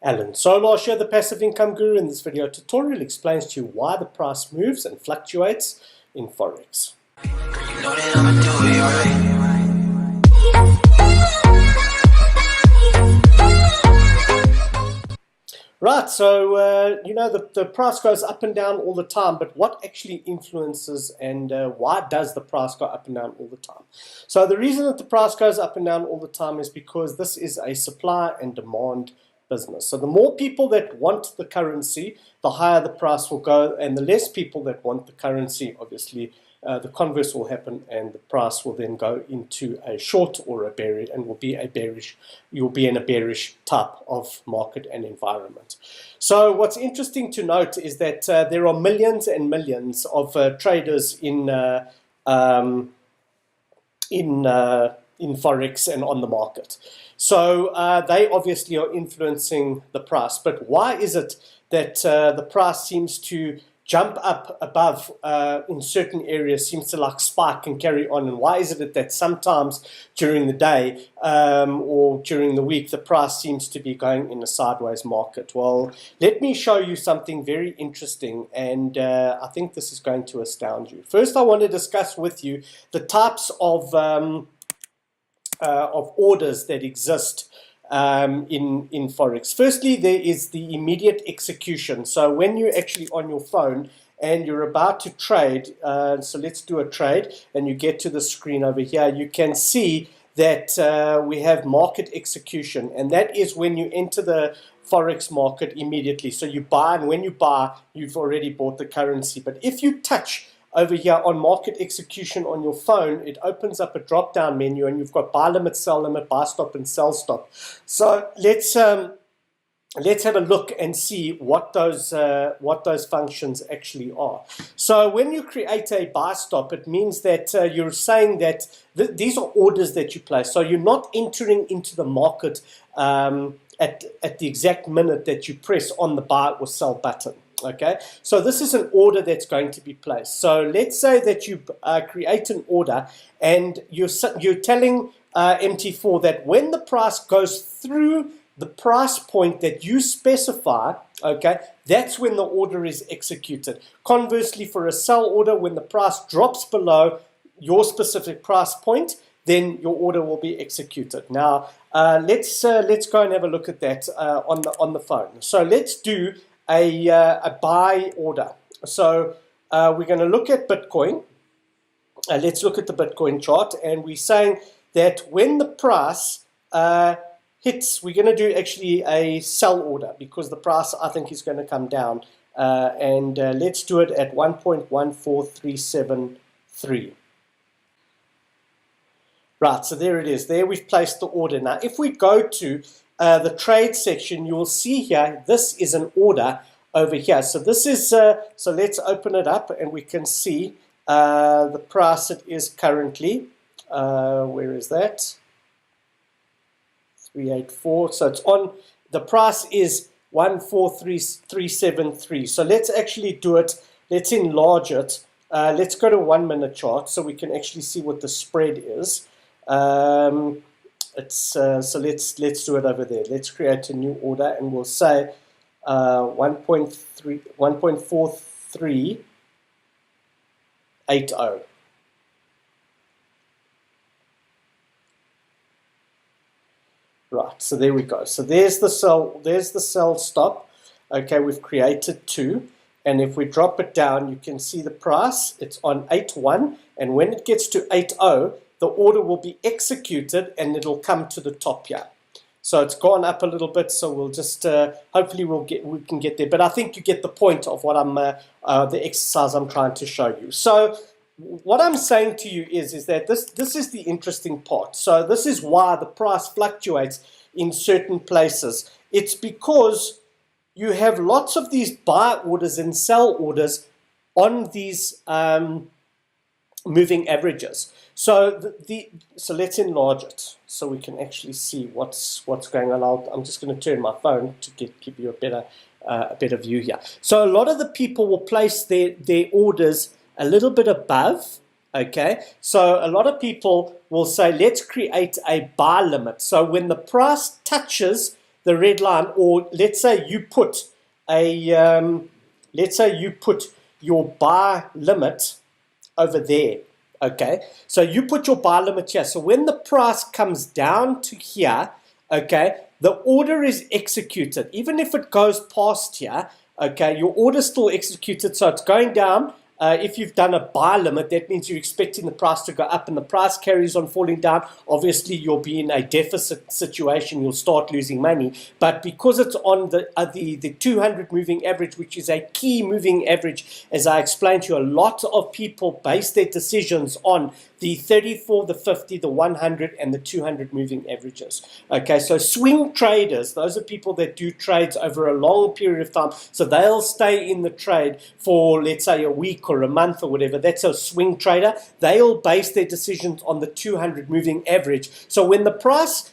Alan Solarsh here, the Passive Income Guru. In this video tutorial explains to you why the price moves and fluctuates in Forex. Right, so the price goes up and down all the time, but what actually influences and why does the price go up and down all the time? So the reason that the price goes up and down all the time is because this is a supply and demand business. So the more people that want the currency, the higher the price will go, and the less people that want the currency, obviously the converse will happen, and the price will then go into a short or a bearish, and will be a bearish. You'll be in a bearish type of market and environment. So what's interesting to note is that there are millions and millions of traders in Forex and on the market. So they obviously are influencing the price. But why is it that the price seems to jump up above in certain areas, seems to like spike and carry on? And why is it that sometimes during the day or during the week the price seems to be going in a sideways market? Well, let me show you something very interesting, and I think this is going to astound you. First, I want to discuss with you the types of orders that exist in Forex. Firstly, there is the immediate execution. So when you're actually on your phone and you're about to trade, so let's do a trade, and you get to the screen over here, you can see that we have market execution, and that is when you enter the Forex market immediately. So you buy, and when you buy, you've already bought the currency. But if you touch over here on market execution on your phone, it opens up a drop-down menu, and you've got buy limit, sell limit, buy stop, and sell stop. So let's have a look and see what those functions actually are. So when you create a buy stop, it means that you're saying that these are orders that you place. So you're not entering into the market at the exact minute that you press on the buy or sell button. Okay, so this is an order that's going to be placed. So let's say that you create an order, and you're telling MT4 that when the price goes through the price point that you specify, okay, that's when the order is executed. Conversely, for a sell order, when the price drops below your specific price point, then your order will be executed. Now, let's go and have a look at that on the phone. So let's do a buy order. So we're going to look at Bitcoin. Let's look at the Bitcoin chart, and we're saying that when the price hits, we're going to do actually a sell order, because the price, I think, is going to come down, and let's do it at 1.14373. Right, so there it is. There we've placed the order. Now, if we go to the trade section, you will see here, this is an order over here. So this is, so let's open it up, and we can see the price it is currently. Where is that? 384. So it's on, the price is 143.373. So let's actually do it. Let's enlarge it. Let's go to 1 minute chart so we can actually see what the spread is. So let's do it over there. Let's create a new order, and we'll say 1.4380. Right, so there we go. So there's the sell stop. Okay, we've created two, and if we drop it down, you can see the price. It's on 8.1, and when it gets to 8.0, the order will be executed, and it'll come to the top here. So it's gone up a little bit, so we'll just hopefully we can get there. But I think you get the point of what I'm the exercise I'm trying to show you. So what I'm saying to you is that this is the interesting part. So this is why the price fluctuates in certain places. It's because you have lots of these buy orders and sell orders on these moving averages. So so let's enlarge it so we can actually see what's going on. I'm just going to turn my phone to give you a better view here. So a lot of the people will place their orders a little bit above. Okay, so a lot of people will say, let's create a buy limit. So when the price touches the red line, or let's say you put your buy limit over there. Okay, so you put your buy limit here. So when the price comes down to here, okay, the order is executed. Even if it goes past here, okay, your order is still executed. So it's going down. If you've done a buy limit, that means you're expecting the price to go up, and the price carries on falling down. Obviously, you'll be in a deficit situation. You'll start losing money. But because it's on the 200 moving average, which is a key moving average, as I explained to you, a lot of people base their decisions on the 34, the 50, the 100, and the 200 moving averages. Okay, so swing traders, those are people that do trades over a long period of time. So they'll stay in the trade for, let's say, a week or a month or whatever. That's a swing trader. They'll base their decisions on the 200 moving average. So when the price,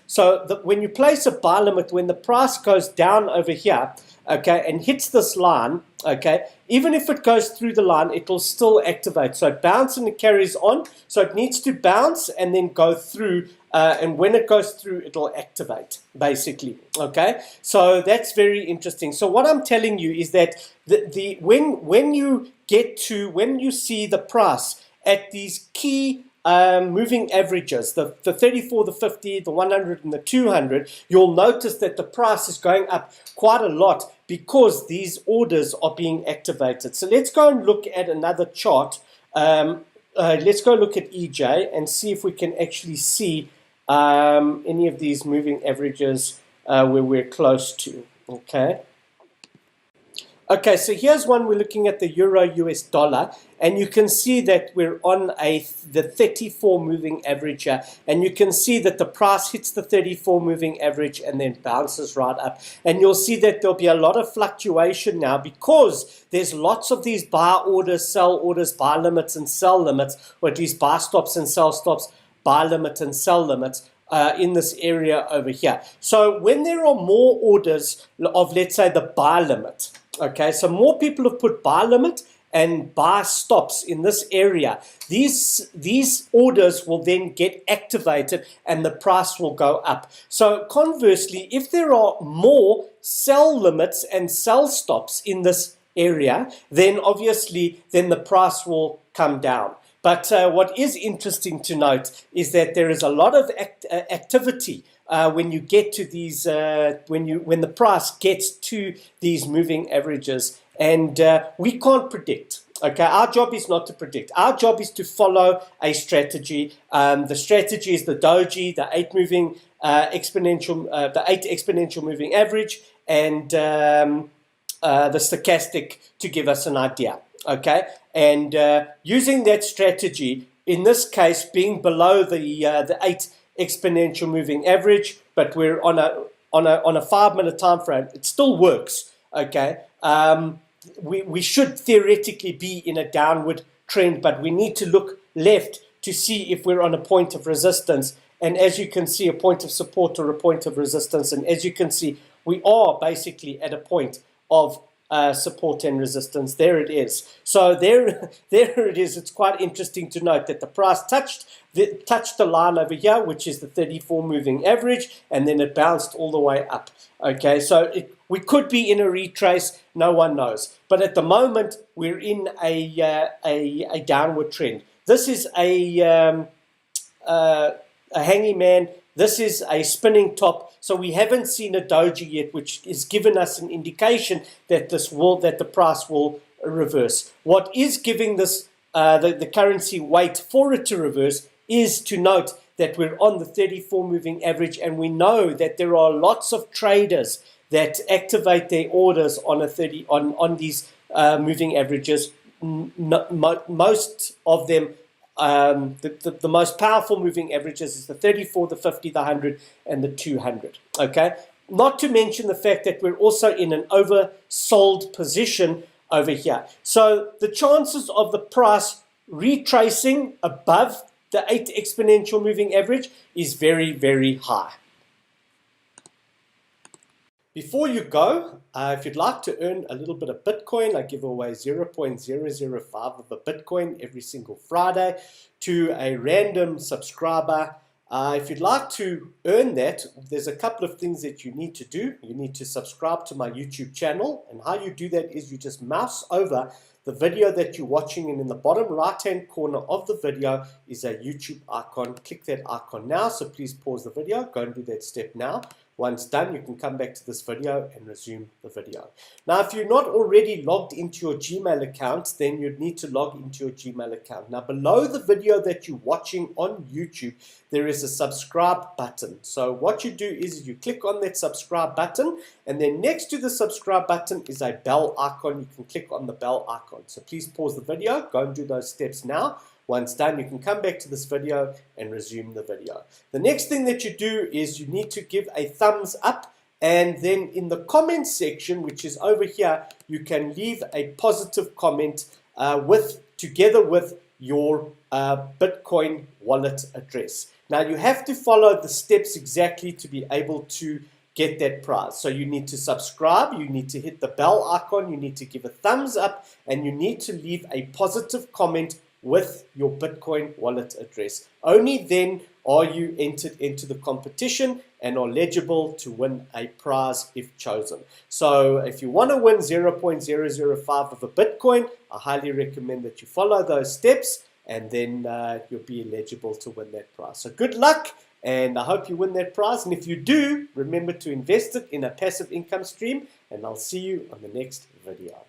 when you place a buy limit, when the price goes down over here, okay, and hits this line, okay, even if it goes through the line, it will still activate. So it bounces and it carries on. So it needs to bounce and then go through. And when it goes through, it'll activate, basically. Okay, so that's very interesting. So what I'm telling you is that when you see the price at these key moving averages, the 34, the 50, the 100, and the 200, you'll notice that the price is going up quite a lot because these orders are being activated. So let's go and look at another chart. Let's go look at EJ and see if we can actually see any of these moving averages where we're close to. Okay, so here's one. We're looking at the euro US dollar, and you can see that we're on the 34 moving average here, and you can see that the price hits the 34 moving average and then bounces right up. And you'll see that there'll be a lot of fluctuation now because there's lots of these buy orders, sell orders, buy limits and sell limits, or at least buy stops and sell stops, buy limit and sell limits in this area over here. So when there are more orders of, let's say, the buy limit, okay, so more people have put buy limit and buy stops in this area, these orders will then get activated and the price will go up. So conversely, if there are more sell limits and sell stops in this area, then obviously the price will come down. But what is interesting to note is that there is a lot of activity when you get to these, when the price gets to these moving averages, and we can't predict. Okay, our job is not to predict. Our job is to follow a strategy. The strategy is the doji, the 8 exponential moving average, and the stochastic to give us an idea. Okay, and using that strategy, in this case being below the 8 exponential moving average, but we're on a 5-minute time frame, it still works. Okay, we should theoretically be in a downward trend, but we need to look left to see if we're on a point of resistance. And as you can see, a point of support or a point of resistance. And as you can see, we are basically at a point of support and resistance. There it is. So there it is. It's quite interesting to note that the price touched the line over here, which is the 34 moving average, and then it bounced all the way up. Okay, so we could be in a retrace. No one knows. But at the moment, we're in a downward trend. This is a hanging man. This is a spinning top. So we haven't seen a doji yet, which is given us an indication that the price will reverse. What is giving this the currency weight for it to reverse is to note that we're on the 34 moving average, and we know that there are lots of traders that activate their orders on on these moving averages. Most of them. The most powerful moving averages is the 34, the 50, the 100, and the 200. Okay, not to mention the fact that we're also in an oversold position over here. So the chances of the price retracing above the 8 exponential moving average is very, very high. Before you go, if you'd like to earn a little bit of Bitcoin, I give away 0.005 of a Bitcoin every single Friday to a random subscriber If you'd like to earn that, there's a couple of things that you need to do. You need to subscribe to my YouTube channel, and how you do that is you just mouse over the video that you're watching, and in the bottom right hand corner of the video is a YouTube icon. Click that icon now. So please pause the video, go and do that step now. Once done, you can come back to this video and resume the video. Now, if you're not already logged into your Gmail account, then you'd need to log into your Gmail account. Now, below the video that you're watching on YouTube, there is a subscribe button. So what you do is you click on that subscribe button, and then next to the subscribe button is a bell icon. You can click on the bell icon. So please pause the video, go and do those steps now. Once done, you can come back to this video and resume the video. The next thing that you do is you need to give a thumbs up, and then in the comment section, which is over here, you can leave a positive comment together with your Bitcoin wallet address. Now, you have to follow the steps exactly to be able to get that prize. So you need to subscribe, you need to hit the bell icon, you need to give a thumbs up, and you need to leave a positive comment with your Bitcoin wallet address. Only then are you entered into the competition and are eligible to win a prize if chosen. So if you want to win 0.005 of a Bitcoin, I highly recommend that you follow those steps, and then you'll be eligible to win that prize. So good luck, and I hope you win that prize. And if you do, remember to invest it in a passive income stream, and I'll see you on the next video.